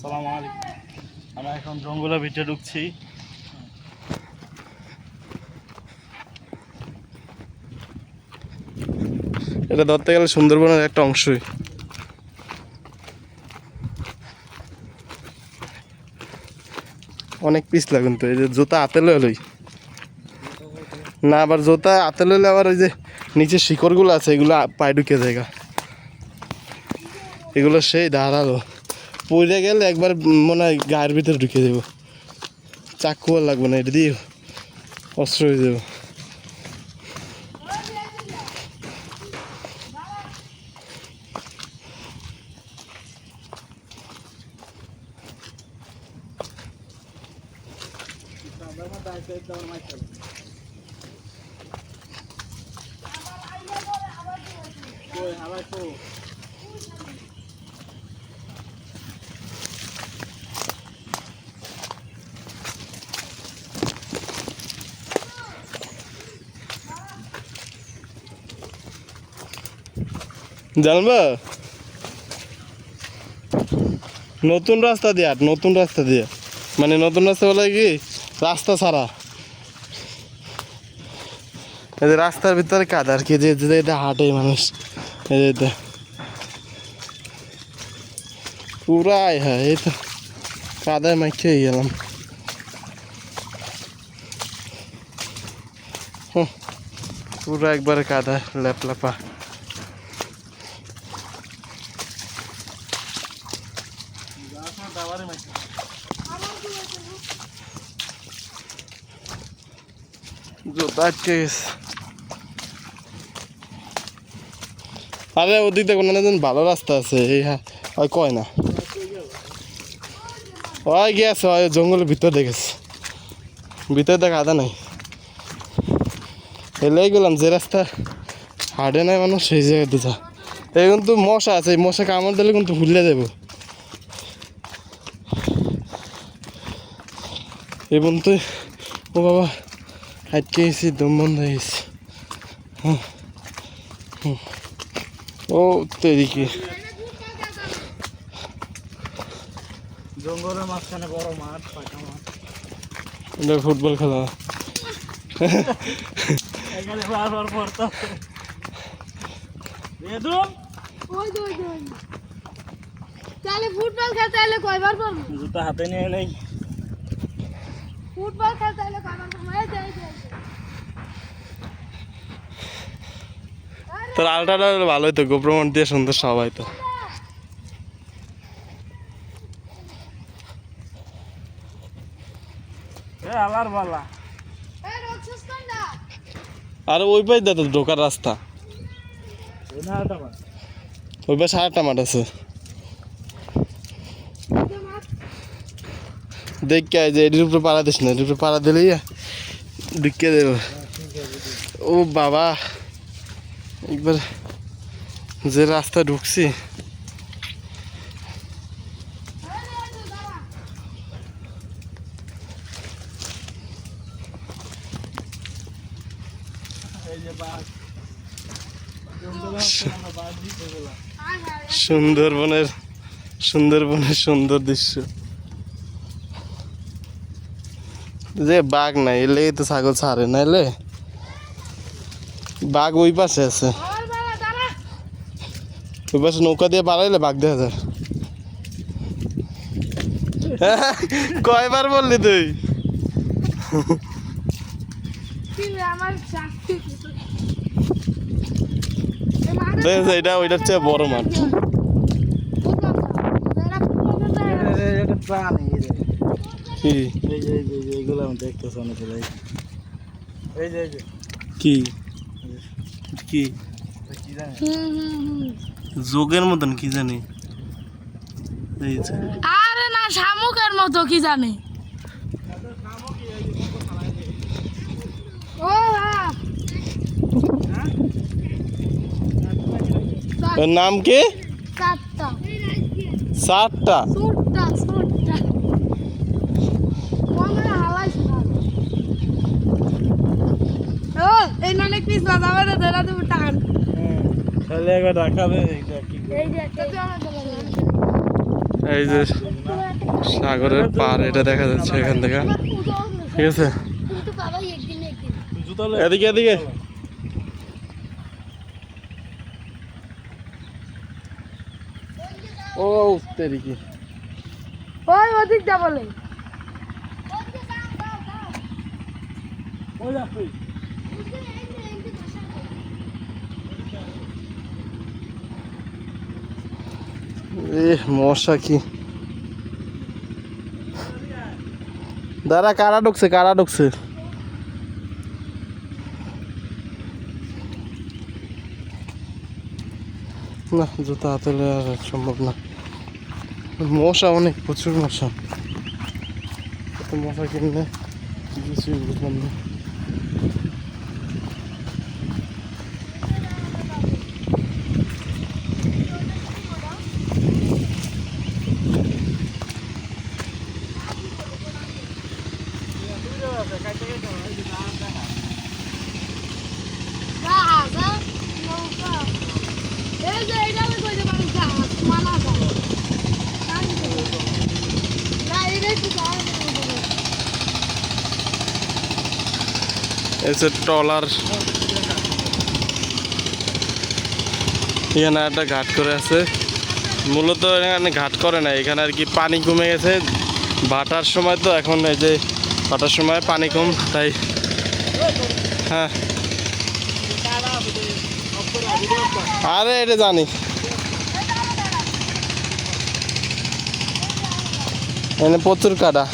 আসসালামু আলাইকুম। আমরা এখন জঙ্গলের ভিতরে ঢুকছি। এটা ধরতে গেলে সুন্দরবনের একটা অংশই। অনেক পিস লাগুন তো, এই যে জুতা হাতে লই না, আবার জুতা হাতে লইলে আবার ওই যে নিচে শিকড়গুলো আছে এগুলো পায়ে ঢুকে জায়গা, এগুলো সেই ধারালো, পড়ে গেলে একবার মনে হয় গায়ের ভিতরে ঢুকে দেবো। চাকু আর লাগবে না, এটা দিয়ে অস্ত্র হয়ে যাবো। জানবা নতুন রাস্তা দিয়ে নতুন রাস্তা দিয়ে, মানে নতুন রাস্তা বলে কি রাস্তা ছাড়া, এই যে রাস্তার ভিতরে কাদা আর কি, যে এটা হাঁটে মানুষ, এই যে এটা পুরাই হয়, এই তো কাদায় মাইকে গেলাম। পুরো একবারে কাদা লেপলাপা। জুতা আটকে গেছে। আরে ওদিক দেখো না, ভালো রাস্তা আছে, এই হ্যাঁ ওই কয় না, ওই গেছে ওই জঙ্গলের ভিতর দেখেছে, ভিতরে দেখ আদা নাই, এলেই গেলাম যে রাস্তা হাঁটে নাই মানুষ সেই জায়গাতে যা। এই কিন্তু মশা আছে, এই মশা কামড় দিলে কিন্তু ভুলে দেবো। এই পর্যন্ত ও বাবা আটকে গেছি, দম বন্ধ হয়ে গেছি। ও তেরিকে জঙ্গলের মাঝখানে বড় মাঠ, ফাঁকা মাঠ, এটা ফুটবল খেলা। এখানে বারবার পড়তে তাহলে ফুটবল খেলতে এলে কয়বার পারবো? জুতা হাতে নিয়ে নেই। ফুটবল খেলতে এলে কয়বার পারবো? তোর আলটাটা ভালোই তো, গোপ্রমণ দিয়ে সুন্দর সবাই তো। আলার বালা আর ওই পাশ দে তো ঢোকার রাস্তা, ওই পাশে আরেকটা মাঠ আছে। দেখ কে যে এটির উপরে পাড়া দিস না, এটির উপরে পাড়া দিলেই ঢুকে দেবে। ও বাবা একবার যে রাস্তা ঢুকছি, সুন্দরবনের সুন্দর দৃশ্য। যে বাঘ নাই এলে তো ছাগল ছাড়ে না, এলে বাঘ ওই পাশে আছে, ওই পাশে নৌকা দিয়ে পালাইলে বাঘ দেখা যায়। কয়বার বললি তুই? এটা ওইটার চেয়ে বড় মাঠ। প্রাণী কি এইগুলো আমি দেখতেছি অনেকগুলো, এই যে কি কি কি জানি যোগের মতন কি জানি, এই যে আরে না শামুকের মতো কি জানি। ও ওর নাম কি? চারটা সাতটা সুটটা সুটটা ওমরা হালাইছ না। ও এই নালে পিস বাজাবে রে, ধরা দেব টান। তাহলে একবার রাখাবে, এইটা কি এই যে এই যে সাগরের পার, এটা দেখা যাচ্ছে এখান থেকে, ঠিক আছে। কিন্তু বাবা একদিন জুতা এদিকে এদিকে ও তেরি কি ওই ওদিক যা বলে ওই যা তুই এ মশা কি, দাঁড়া, কারা ঢুকছে, কারা ঢুকছে? না, জুতা হাতে লওয়া আর সম্ভব না, মশা অনেক, প্রচুর মশা। এত মশা কিনলে কিছুই বুঝলাম না। জাহাজ নৌকা এই যে এটা আমি কইতে পারি জাহাজ মানা যায় না এটা কি জাহাজ এই যে ট্রলার, এখানে একটা ঘাট করে আছে, মূলত এখানে ঘাট করে না, এখানে আর কি পানি কমে গেছে ভাটার সময়, তো এখন এই যে ভাটার সময় পানি কম, তাই হ্যাঁ। আরে এটা জানি, এখানে প্রচুর কাদা।